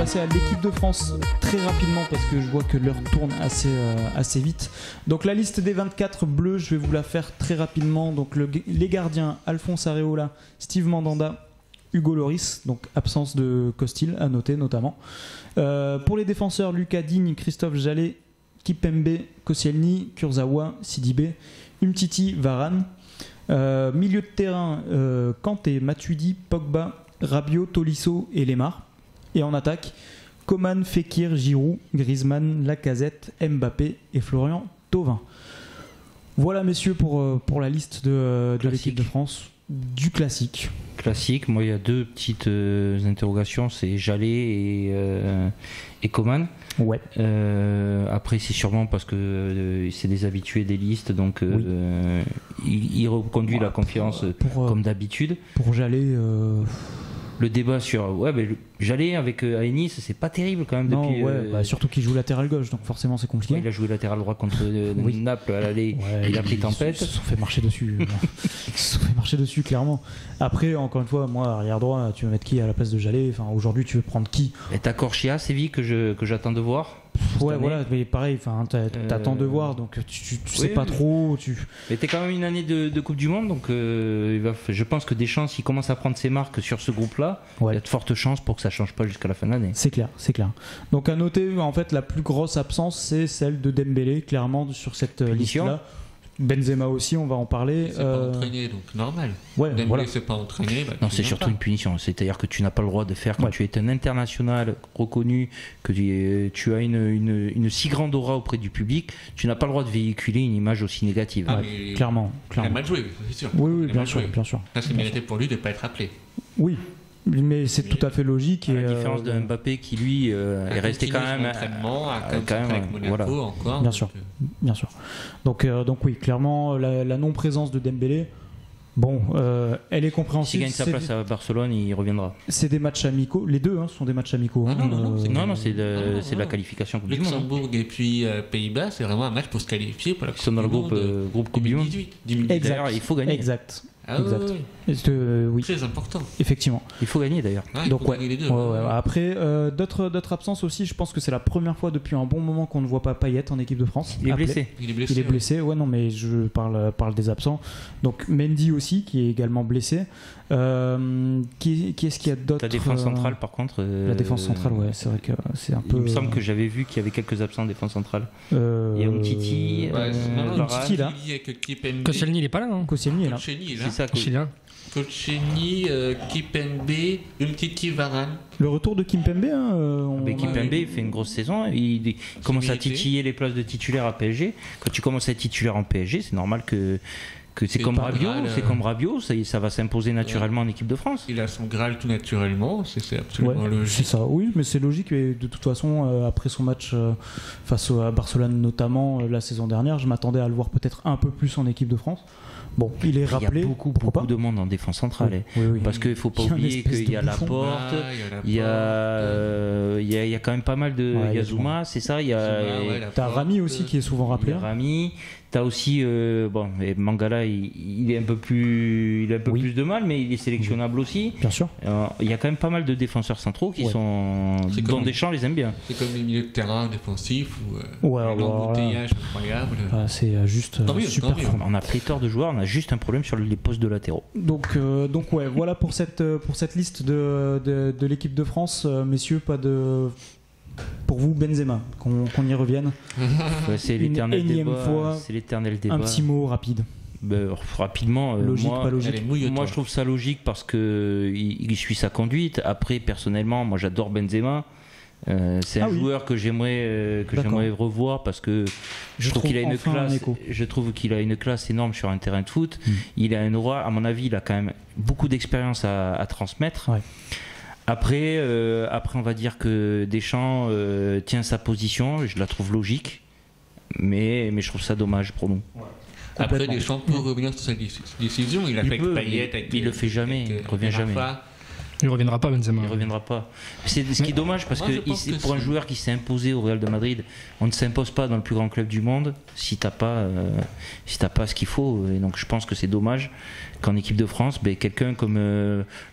passer à l'équipe de France très rapidement parce que je vois que l'heure tourne assez vite. Donc la liste des 24 bleus, je vais vous la faire très rapidement. Donc les gardiens, Alphonse Areola, Steve Mandanda, Hugo Lloris, donc absence de Costil à noter notamment. Pour les défenseurs, Lucas Digne, Christophe Jallet, Kipembe, Koscielny, Kurzawa, Sidibé, Umtiti, Varane. Milieu de terrain, Kanté, Matuidi, Pogba, Rabiot, Tolisso et Lemar. Et en attaque, Coman, Fekir, Giroud, Griezmann, Lacazette, Mbappé et Florian Thauvin. Voilà messieurs pour la liste de l'équipe de France. Du classique. Classique, moi il y a deux petites interrogations, c'est Jallet et Coman. Ouais. Après c'est sûrement parce que c'est des habitués des listes, donc il reconduit la confiance comme d'habitude. Pour Jallet... Le débat sur Jallet avec Aenis, c'est pas terrible quand même depuis. Surtout qu'il joue latéral gauche, donc forcément c'est compliqué. Il a joué latéral droit contre Naples à l'aller, il a pris tempête. Ils se sont fait marcher dessus. Ils se sont fait marcher dessus clairement. Après, encore une fois, moi arrière droit, tu veux mettre qui à la place de Jallet? Enfin, aujourd'hui, tu veux prendre qui? Et t'as Corchia, Séville que j'attends de voir. Ouais, voilà, mais pareil, t'attends de voir, donc tu sais pas trop. Mais t'es quand même une année de Coupe du Monde, donc je pense que Deschamps, s'il commence à prendre ses marques sur ce groupe-là, il y a de fortes chances pour que ça change pas jusqu'à la fin de l'année. C'est clair. Donc à noter, en fait, la plus grosse absence, c'est celle de Dembélé, clairement, sur cette liste-là. Benzema aussi, on va en parler. C'est pas entraîné, donc normal. Ouais, Dembélé, voilà. c'est pas entraîné. Non, c'est surtout une punition. C'est-à-dire que tu n'as pas le droit de faire, quand tu es un international reconnu, que tu as une si grande aura auprès du public, tu n'as pas le droit de véhiculer une image aussi négative. Clairement. Il a mal joué, c'est sûr. Oui, bien sûr. Ça, c'est mérité pour lui de ne pas être appelé. Oui. Mais c'est tout à fait logique. À la différence de Mbappé qui lui est resté quand même avec Monaco encore. Bien sûr. Donc oui, clairement la non-présence de Dembélé, elle est compréhensible. S'il gagne sa place à Barcelone, il reviendra. C'est des matchs amicaux, les deux sont des matchs amicaux. Non, c'est de la qualification Coupe du Monde. Luxembourg et puis Pays-Bas, c'est vraiment un match pour se qualifier pour la Coupe du Monde. Ils sont dans le groupe Coupe du Monde. 2018. D'ailleurs, il faut gagner. Exact. Oui. Très important. Effectivement. Il faut gagner d'ailleurs. Donc gagner les deux. Après, d'autres absences aussi. Je pense que c'est la première fois depuis un bon moment qu'on ne voit pas Payet en équipe de France. Il est blessé. Ouais, non, mais je parle des absents. Donc Mendy aussi, qui est également blessé. Qui est-ce qu'il y a d'autres? La défense centrale, par contre. La défense centrale, ouais, c'est vrai que c'est un peu. Il me semble que j'avais vu qu'il y avait quelques absents en défense centrale. Il y a Umtiti, Umtiti là. Koscielny, il est pas là, non? Koscielny est là. C'est ça. Koscielny, Kipembe, Umtiti, Varane. Le retour de Kimpembe. Kimpembe il fait une grosse saison. Il commence à titiller les places de titulaire à PSG. Quand tu commences à être titulaire en PSG, c'est normal que c'est comme Rabiot, ça va s'imposer naturellement en équipe de France. Il a son Graal tout naturellement, c'est absolument logique. C'est ça, oui, mais c'est logique. Et de toute façon, après son match face à Barcelone notamment la saison dernière, je m'attendais à le voir peut-être un peu plus en équipe de France. Bon, il est rappelé. Il y a beaucoup de monde en défense centrale. Oui. Parce qu'il ne faut pas oublier qu'il y a Laporte, il y a quand même pas mal de. Il y a Zouma, c'est ça. T'as Rami aussi qui est souvent rappelé. Rami. T'as aussi Mangala, il est un peu plus de mal, mais il est sélectionnable aussi. Bien sûr. Il y a quand même pas mal de défenseurs centraux dont Deschamps les aime bien. C'est comme les milieux de terrain défensifs ou un embouteillage incroyable. C'est juste super fort. On a pléthore de joueurs, on a juste un problème sur les postes de latéraux. Donc voilà pour cette liste de l'équipe de France, messieurs, pas de. Pour vous, Benzema, qu'on y revienne. C'est l'éternel débat. Un petit mot rapide. Rapidement, logique, pas logique. Moi je trouve ça logique parce qu'il suit sa conduite. Après, personnellement, moi j'adore Benzema. C'est un joueur que j'aimerais revoir parce que je trouve qu'il a une classe énorme sur un terrain de foot. Il a une aura, à mon avis, il a quand même beaucoup d'expérience à transmettre. Après, on va dire que Deschamps tient sa position, je la trouve logique, mais je trouve ça dommage pour nous. Après, Deschamps peut revenir sur sa décision. Il a fait avec Payet, il le fait jamais, il revient jamais. Il reviendra pas, Benzema. Il reviendra pas. C'est ce qui est dommage parce que pour un joueur qui s'est imposé au Real de Madrid, on ne s'impose pas dans le plus grand club du monde si t'as pas ce qu'il faut. Et donc je pense que c'est dommage qu'en équipe de France, quelqu'un comme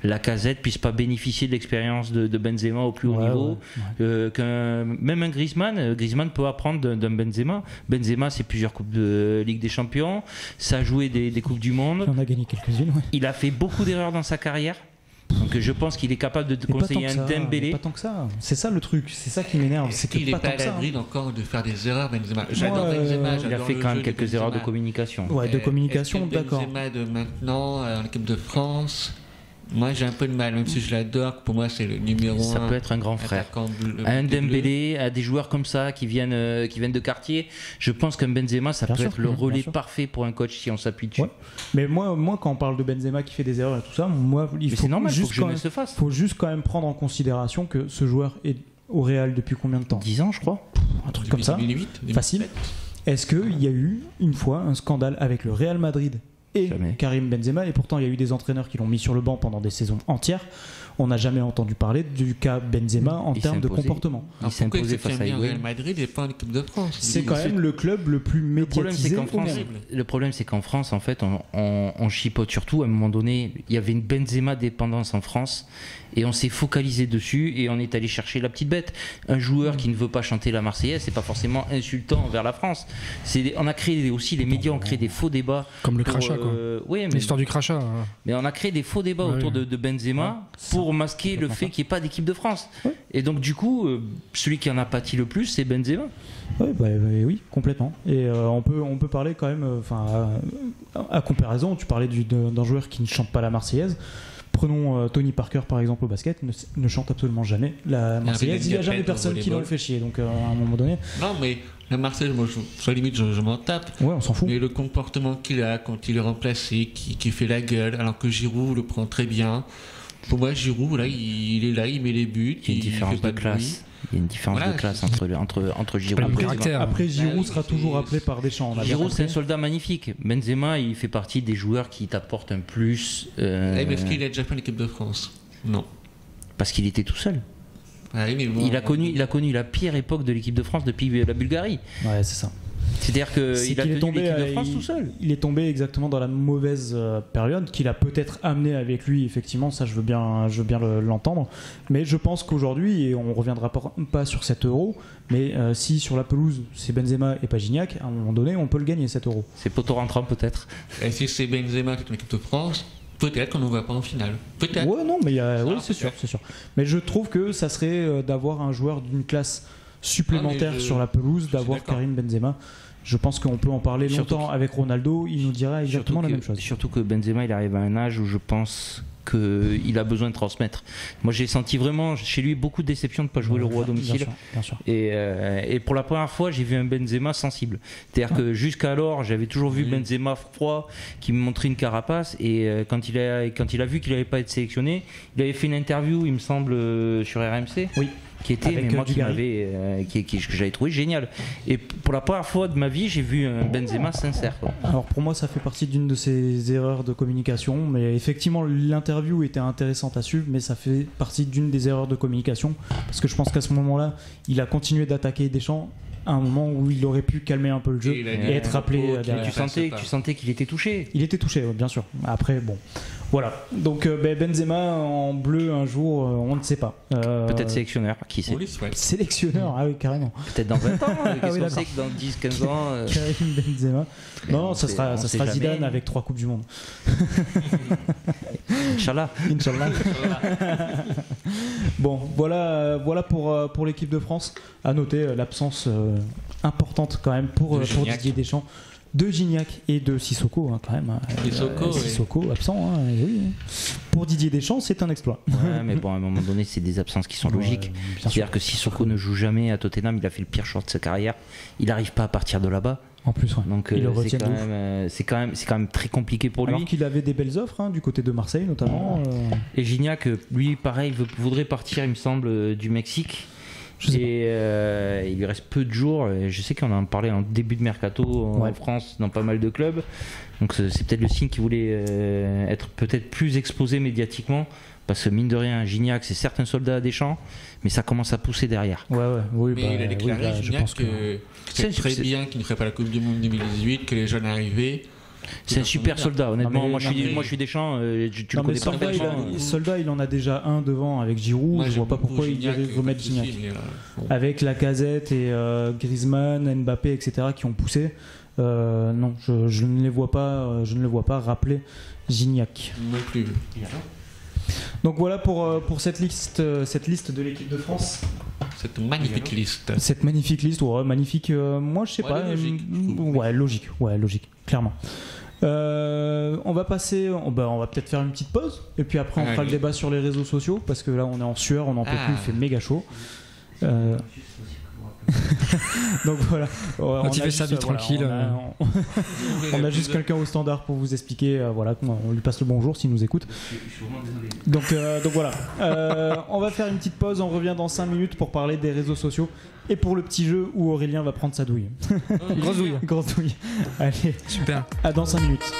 Lacazette puisse pas bénéficier de l'expérience de Benzema au plus haut niveau. Même un Griezmann peut apprendre d'un Benzema. Benzema, c'est plusieurs coupes de Ligue des Champions. Ça a joué des coupes du monde. Il en a gagné quelques-unes. Ouais. Il a fait beaucoup d'erreurs dans sa carrière. Donc je pense qu'il est capable de te conseiller un Dembélé. Pas tant que ça. C'est ça le truc. C'est ça qui m'énerve. C'est qu'il n'est pas à l'abri encore de faire des erreurs, Benzema. J'adore Benzema. Il a fait quand même quelques erreurs de communication. Ouais, de communication, d'accord. Benzema de maintenant en équipe de France. Moi j'ai un peu de mal, même si je l'adore, pour moi c'est le numéro 1. Ça peut être un grand frère. Un Dembélé, à des joueurs comme ça qui viennent de quartier, je pense qu'un Benzema ça peut être le relais parfait pour un coach si on s'appuie dessus. Ouais. Mais moi quand on parle de Benzema qui fait des erreurs et tout ça, faut juste quand même prendre en considération que ce joueur est au Real depuis combien de temps ? 10 ans je crois. Un truc comme ça. 2008, facile. Est-ce qu'il y a eu une fois un scandale avec le Real Madrid et Karim Benzema, et pourtant il y a eu des entraîneurs qui l'ont mis sur le banc pendant des saisons entières. On n'a jamais entendu parler du cas Benzema en termes de comportement. Il s'est imposé face à Real Madrid et pas en équipe de France. C'est quand même le club le plus médiatisé au monde. Le problème c'est qu'en France en fait on chipote surtout. À un moment donné il y avait une Benzema dépendance en France et on s'est focalisé dessus et on est allé chercher la petite bête. Un joueur qui ne veut pas chanter la Marseillaise, c'est pas forcément insultant envers la France. On a créé aussi, les médias ont créé des faux débats. Comme le crachat quoi. L'histoire du crachat. Mais on a créé des faux débats autour de Benzema pour masquer le fait qu'il n'y ait pas d'équipe de France. Et donc du coup, celui qui en a pâti le plus, c'est Benzema. Oui, complètement. Et on peut parler quand même, à comparaison, tu parlais d'un joueur qui ne chante pas la Marseillaise. Prenons Tony Parker par exemple au basket, ne chante absolument jamais la Marseillaise. Il n'y a jamais personne qui l'en fait chier. Donc à un moment donné. Non mais la Marseillaise, moi sur la limite je m'en tape. Ouais, on s'en fout. Mais le comportement qu'il a quand il est remplacé, qui fait la gueule, alors que Giroud le prend très bien. Pour moi Giroud là, il est là, il met les buts, il fait pas de classe. Il y a une différence de classe entre Giroud et Benzema. Après Giroud sera toujours appelé par Deschamps. Giroud c'est un soldat magnifique. Benzema il fait partie des joueurs qui t'apportent un plus. Mais est-ce qu'il a déjà fait l'équipe de France ? Non. Parce qu'il était tout seul. Il a connu la pire époque de l'équipe de France depuis la Bulgarie. Ouais, c'est ça. C'est-à-dire qu'il a tenu l'équipe de France tout seul. Il est tombé exactement dans la mauvaise période qu'il a peut-être amené avec lui, effectivement, ça je veux bien l'entendre. Mais je pense qu'aujourd'hui, et on ne reviendra pas sur cet euro, mais si sur la pelouse c'est Benzema et pas Gignac, à un moment donné on peut le gagner cet euro. C'est poteau rentrant peut-être. Et si c'est Benzema qui est en équipe de France, peut-être qu'on ne va pas en finale. Peut-être. Ouais, non, mais c'est sûr. Mais je trouve que ça serait d'avoir un joueur d'une classe supplémentaire sur la pelouse, d'avoir Karim Benzema. Je pense qu'on peut en parler longtemps avec Ronaldo, il nous dira exactement la même chose. Surtout que Benzema il arrive à un âge où je pense qu'il a besoin de transmettre. Moi j'ai senti vraiment chez lui beaucoup de déception de ne pas jouer le roi à domicile. Bien sûr. Et pour la première fois j'ai vu un Benzema sensible. C'est-à-dire que jusqu'alors j'avais toujours vu Benzema froid qui me montrait une carapace et quand il a vu qu'il n'allait pas être sélectionné, il avait fait une interview il me semble sur RMC. Oui. Qui était que j'avais trouvé génial. Et pour la première fois de ma vie, j'ai vu un Benzema sincère. Alors pour moi, ça fait partie d'une de ces erreurs de communication, mais effectivement, l'interview était intéressante à suivre, mais ça fait partie d'une des erreurs de communication, parce que je pense qu'à ce moment-là, il a continué d'attaquer Deschamps à un moment où il aurait pu calmer un peu le jeu et être rappelé derrière. Tu sentais qu'il était touché. Il était touché, bien sûr. Après, bon. Voilà. Donc Benzema en bleu un jour, on ne sait pas. Peut-être sélectionneur, qui sait. Sélectionneur, ah oui, carrément. Peut-être dans 20 ans. Qu'est-ce qu'on sait que dans 10-15 ans. Karim Benzema. Non, ça sera Zidane avec 3 Coupes du Monde. Inch'Allah. Bon, voilà pour l'équipe de France. À noter l'absence importante quand même pour Didier Deschamps de Gignac et de Sissoko quand même. Sissoko absent. Oui. Pour Didier Deschamps, c'est un exploit. Ouais, mais bon, à un moment donné, c'est des absences qui sont logiques. C'est-à-dire que Sissoko ne joue jamais à Tottenham, il a fait le pire choix de sa carrière. Il n'arrive pas à partir de là-bas. En plus, ouais. Donc c'est quand même très compliqué pour lui. Alors qu'il avait des belles offres du côté de Marseille notamment. Et Gignac, lui, pareil, voudrait partir, il me semble, du Mexique. Et il lui reste peu de jours. Et je sais qu'on en parlait en début de mercato en France dans pas mal de clubs. Donc c'est peut-être le signe qu'il voulait être peut-être plus exposé médiatiquement. Parce que mine de rien, Gignac, c'est certes un soldat à Deschamps, mais ça commence à pousser derrière. Oui, mais il a déclaré, Gignac, que c'est très bien qu'il ne ferait pas la Coupe du Monde 2018, que les jeunes arrivés. C'est un super soldat, honnêtement. Moi, je suis Deschamps, tu le connais pas. Soldat, il en a déjà un devant avec Giroud. Je vois pas pourquoi il irait remettre Gignac. Avec Lacazette et Griezmann, Mbappé, etc., qui ont poussé. Non, je ne les vois pas. Je ne le vois pas rappeler Gignac. Non plus. Donc voilà pour cette liste de l'équipe de France. Cette magnifique liste. Cette magnifique liste, magnifique. Moi, je sais pas. Logique. Logique, clairement. On va passer. On va peut-être faire une petite pause et puis après on fera le débat sur les réseaux sociaux parce que là on est en sueur, on n'en peut plus, il fait méga chaud. Donc voilà. On fait sa vie tranquille. On a juste quelqu'un au standard pour vous expliquer. On lui passe le bonjour s'il nous écoute. Donc voilà. On va faire une petite pause. On revient dans 5 minutes pour parler des réseaux sociaux et pour le petit jeu où Aurélien va prendre sa douille. Grosse douille. Grosse douille. Allez. Super. À dans 5 minutes.